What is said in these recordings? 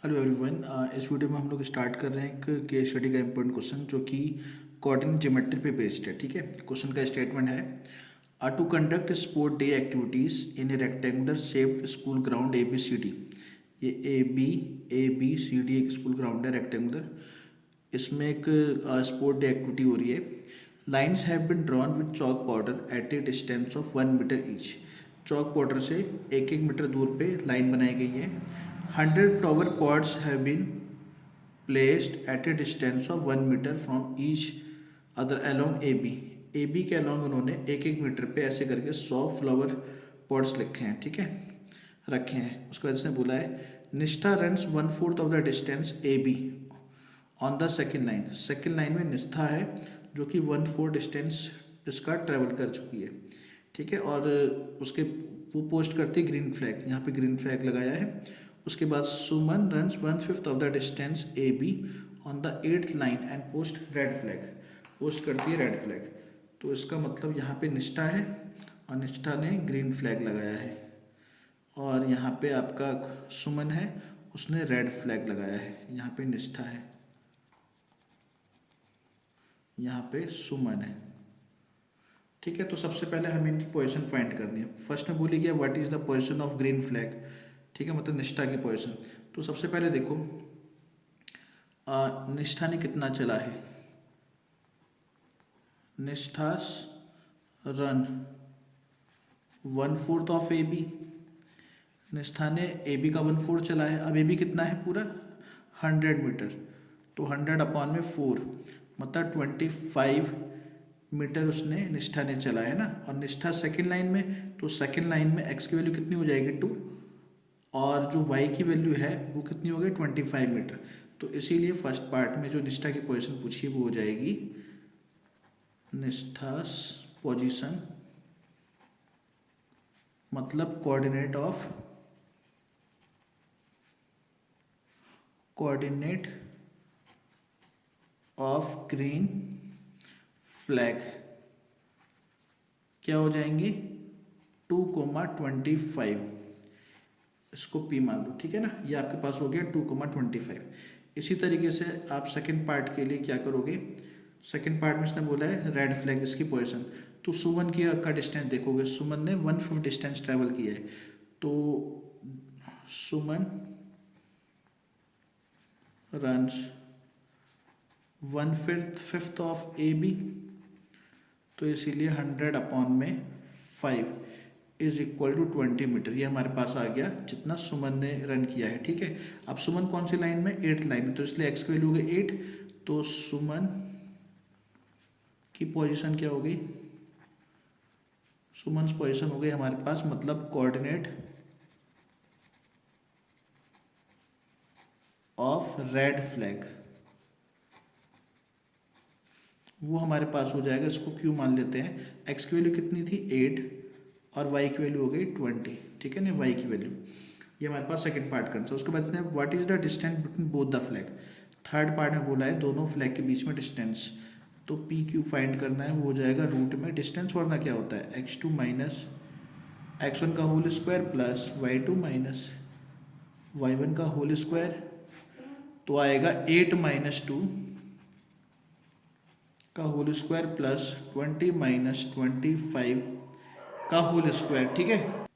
Hello everyone. इस video में हम लोग स्टार्ट कर रहे हैं एक केस स्टडी का इम्पोर्टेंट क्वेश्चन जो कि कोऑर्डिनेट ज्योमेट्री पे बेस्ड है। ठीक है, क्वेश्चन का स्टेटमेंट है to conduct sport day activities in a rectangular shaped school ground A B C D. ये ए बी सी डी एक स्कूल ग्राउंड है रेक्टेंगुलर। इसमें एक स्पोर्ट डे एक्टिविटी हो रही है। Lines have been drawn with chalk powder at a distance of 1 metre each. Chalk powder से 1-1 metre दूर पे लाइन बनाई गई है। 100 flower pots have been placed at a distance of 1 metre from each other along A B के along उन्होंने 1-1 metre पे ऐसे करके 100 फ्लावर पॉट्स लिखे हैं। ठीक है, रखे हैं। उसके बाद इसने बोला है निष्ठा runs 1/4 of the distance A B on the second line. Second line में निष्ठा है जो कि 1/4 डिस्टेंस इसका ट्रेवल कर चुकी है। ठीक है, और उसके वो पोस्ट करती है ग्रीन फ्लैग, यहाँ पे ग्रीन फ्लैग लगाया है। उसके बाद Suman runs 1/5 of the distance A B on the 8th line and post red flag. Post करती है रेड फ्लैग। तो इसका मतलब यहाँ पे निष्ठा है और निष्ठा ने ग्रीन फ्लैग लगाया है, और यहाँ पे आपका सुमन है, उसने रेड फ्लैग लगाया है। यहाँ पे निष्ठा है, यहाँ पे सुमन है। ठीक है, तो सबसे पहले हमें इनकी पोजीशन फाइंड करनी है। फर्स्ट में बोली गया what is the position of green flag. ठीक है, मतलब निष्ठा की पोजीशन। तो सबसे पहले देखो निष्ठा ने कितना चला है। निष्ठास रन 1/4 ऑफ ए बी। निष्ठा ने ए बी का 1/4 चला है। अब ए बी कितना है पूरा 100 मीटर, तो 100/4 मतलब 25 मीटर उसने निष्ठा ने चला है ना। और निष्ठा सेकेंड लाइन में, तो सेकेंड लाइन में एक्स की वैल्यू कितनी हो जाएगी 2, और जो वाई की वैल्यू है वो कितनी हो गई 25 मीटर। तो इसीलिए फर्स्ट पार्ट में जो निष्ठा की पोजीशन पूछी वो हो जाएगी निष्ठास पोजीशन, मतलब कोऑर्डिनेट ऑफ ग्रीन फ्लैग क्या हो जाएंगे 2,25। इसको पी मान लो। ठीक है ना, ये आपके पास हो गया 2,25। इसी तरीके से आप सेकंड पार्ट के लिए क्या करोगे। सेकंड पार्ट में इसने बोला है रेड फ्लैग इसकी पोजीशन। तो सुमन की का डिस्टेंस देखोगे, सुमन ने 1/5 डिस्टेंस ट्रेवल किया है। तो सुमन रन्स 1/5 ऑफ ए बी, तो इसीलिए 100/5 इज इक्वल टू 20 मीटर। ये हमारे पास आ गया जितना सुमन ने रन किया है। ठीक है, अब सुमन कौन सी लाइन में 8th लाइन में, तो इसलिए एक्स की वैल्यू हो गई 8। तो सुमन की पोजीशन क्या हो गई, सुमन पोजीशन हो गई हमारे पास, मतलब कोऑर्डिनेट ऑफ रेड फ्लैग वो हमारे पास हो जाएगा। इसको क्यू मान लेते हैं। एक्स की वैल्यू कितनी थी 8 और वाई की वैल्यू हो गई 20। ठीक है ना, वाई की वैल्यू। ये हमारे पास सेकंड पार्ट का आंसर। उसके बाद इसने what is the distance between both the flag. Third part में बोला है दोनों फ्लैग के बीच में डिस्टेंस। तो पी क्यू फाइंड करना है, वो हो जाएगा रूट में डिस्टेंस, वरना क्या होता है x2 माइनस x1 का whole square plus y2 minus y1 का होल स्क्वायर। तो आएगा 8 - 2 का होल स्क्वायर प्लस 20 - 25 का होल स्क्वायर। ठीक है,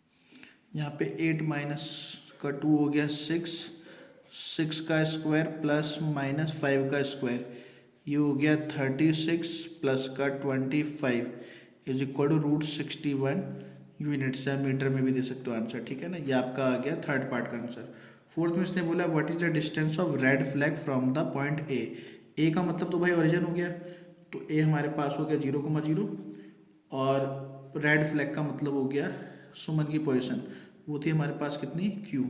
यहाँ पे 8 माइनस का 2 हो गया 6 का स्क्वायर प्लस -5 का स्क्वायर, ये हो गया 36 प्लस का 25 इज इक्वल टू √61 यूनिट्स। या मीटर में भी दे सकते हो आंसर। ठीक है ना, ये आपका आ गया थर्ड पार्ट का आंसर। फोर्थ में इसने बोला what is the distance of red flag from the point A का मतलब तो भाई ओरिजिन हो गया। तो ए हमारे पास हो गया 0,0, और रेड फ्लैग का मतलब हो गया सुमन की पोजीशन, वो थी हमारे पास कितनी क्यू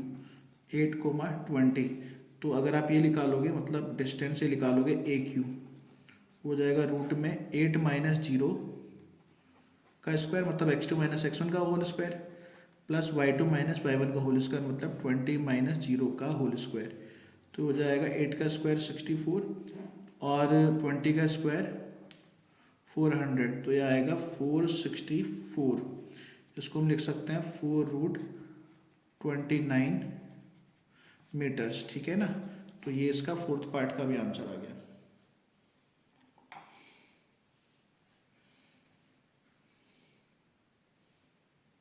8,20। तो अगर आप ये निकालोगे मतलब डिस्टेंस से निकालोगे ए क्यू, हो जाएगा रूट में 8 - 0 का स्क्वायर मतलब x2 - x1 का whole square plus y2 - y1 का होल स्क्वायर मतलब 20 - 0 का होल स्क्वायर। तो हो जाएगा 8 का स्क्वायर 64 और 20 का स्क्वायर 400, तो यह आएगा 464। इसको हम लिख सकते हैं 4√29 मीटर्स, ठीक है ना। तो ये इसका फोर्थ पार्ट का भी आंसर आ गया।